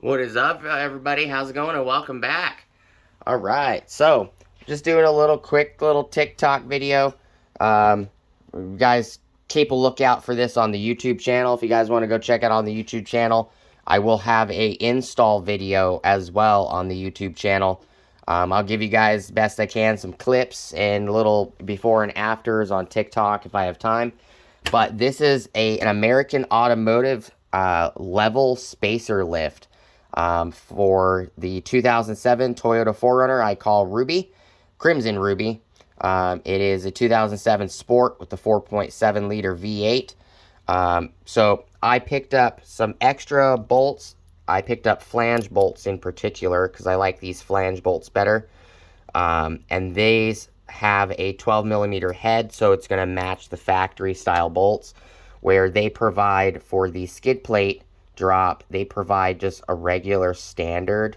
What is up, everybody? How's it going? And welcome back. All right, so just doing a quick little TikTok video. You guys keep a lookout for this on the YouTube channel. If you guys want to go check it on the YouTube channel, I will have a install video as well on the YouTube channel. I'll give you guys best I can some clips and little before and afters on TikTok if I have time. But this is an American Automotive level spacer lift. For the 2007 Toyota 4Runner I call Ruby, Crimson Ruby. It is a 2007 Sport with the 4.7 liter V8. So I picked up some extra bolts. I picked up flange bolts in particular because I like these flange bolts better. And these have a 12 millimeter head, so it's going to match the factory style bolts, where they provide for the skid plate drop, they provide just a regular standard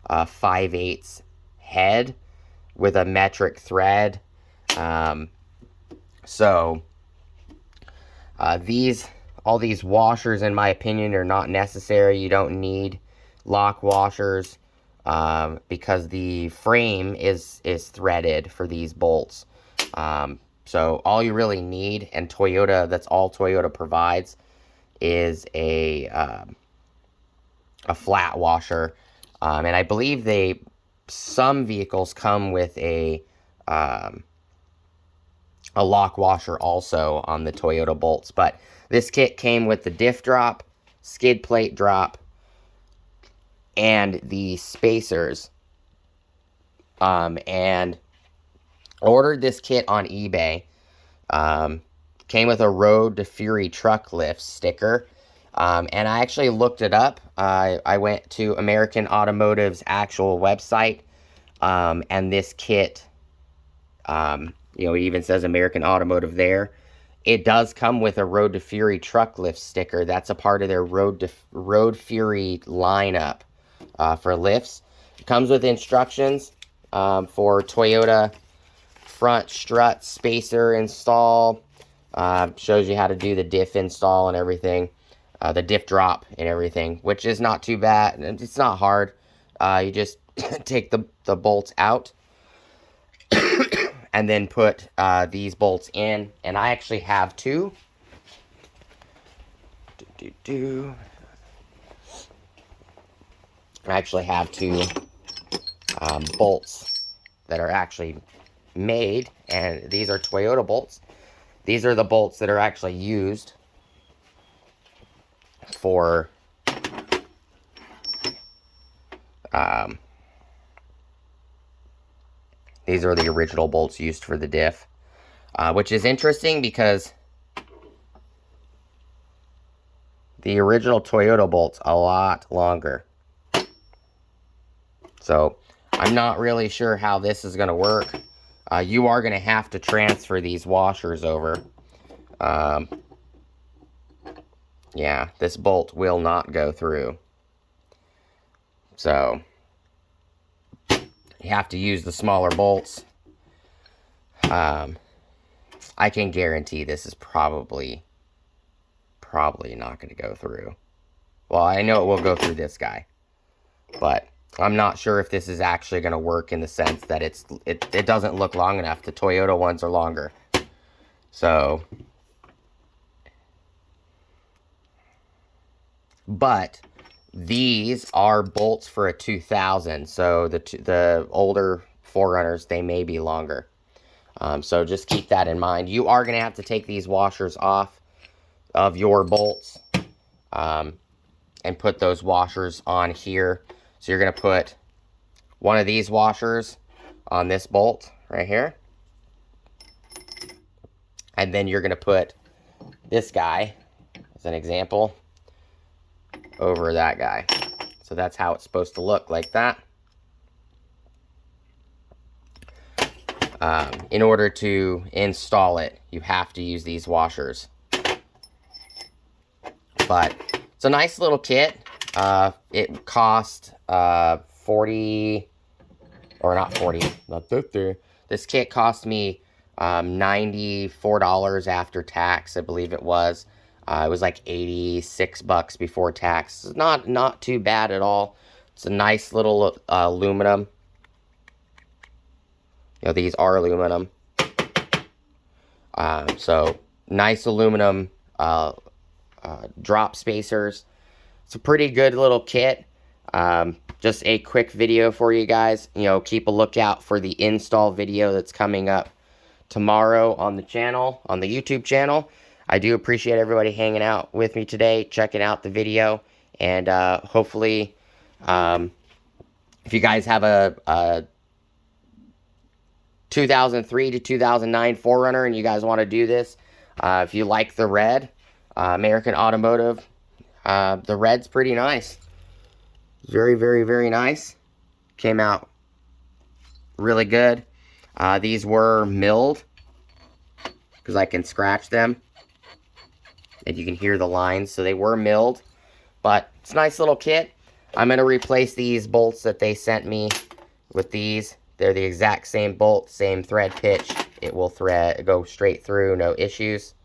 5/8 head with a metric thread. All these washers, in my opinion, are not necessary. You don't need lock washers because the frame is threaded for these bolts. So all you really need, and that's all Toyota provides, is a flat washer, and I believe some vehicles come with a lock washer also on the Toyota bolts. But this kit came with the diff drop, skid plate drop, and the spacers. And ordered this kit on eBay. Came with a Road to Fury truck lift sticker. And I actually looked it up. I went to American Automotive's actual website. And this kit, it even says American Automotive there. It does come with a Road to Fury truck lift sticker. That's a part of their Road Fury lineup for lifts. It comes with instructions for Toyota front strut spacer install. Shows you how to do the diff install and everything, the diff drop and everything, which is not too bad. It's not hard. You just take the bolts out and then put these bolts in. And I actually have two. I actually have two bolts that are actually made, and these are Toyota bolts. These are the bolts that are actually used for these are the original bolts used for the diff, which is interesting because the original Toyota bolt's a lot longer. So I'm not really sure how this is going to work. You are going to have to transfer these washers over. Yeah, this bolt will not go through. So you have to use the smaller bolts. I can guarantee this is probably not going to go through. Well, I know it will go through this guy, but I'm not sure if this is actually going to work in the sense that it doesn't look long enough. The Toyota ones are longer. So, but these are bolts for a 2000. So the older 4Runners, they may be longer. So just keep that in mind. You are going to have to take these washers off of your bolts and put those washers on here. So you're going to put one of these washers on this bolt right here. And then you're going to put this guy, as an example, over that guy. So that's how it's supposed to look, like that. In order to install it, you have to use these washers. But it's a nice little kit. It cost 40, or not 40, not 50. This kit cost me $94 after tax, I believe it was. It was like 86 bucks before tax. It's not too bad at all. It's a nice little aluminum. You know, these are aluminum. So nice aluminum drop spacers. It's a pretty good little kit. Just a quick video for you guys. You know, keep a lookout for the install video that's coming up tomorrow on the channel, on the YouTube channel. I do appreciate everybody hanging out with me today, checking out the video, and hopefully, if you guys have a 2003 to 2009 4runner and you guys want to do this, if you like the red, American Automotive, the red's pretty nice. Very, very, very nice. Came out really good. These were milled because I can scratch them and you can hear the lines, so they were milled, but it's a nice little kit. I'm going to replace these bolts that they sent me with these. They're the exact same bolt, same thread pitch. It will go straight through, no issues.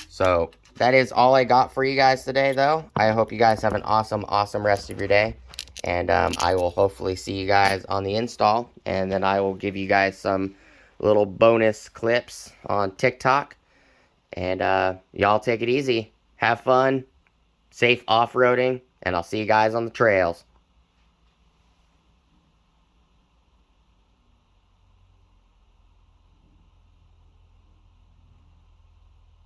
So that is all I got for you guys today, though. I hope you guys have an awesome, awesome rest of your day. And I will hopefully see you guys on the install. And then I will give you guys some little bonus clips on TikTok. And y'all take it easy. Have fun. Safe off-roading. And I'll see you guys on the trails.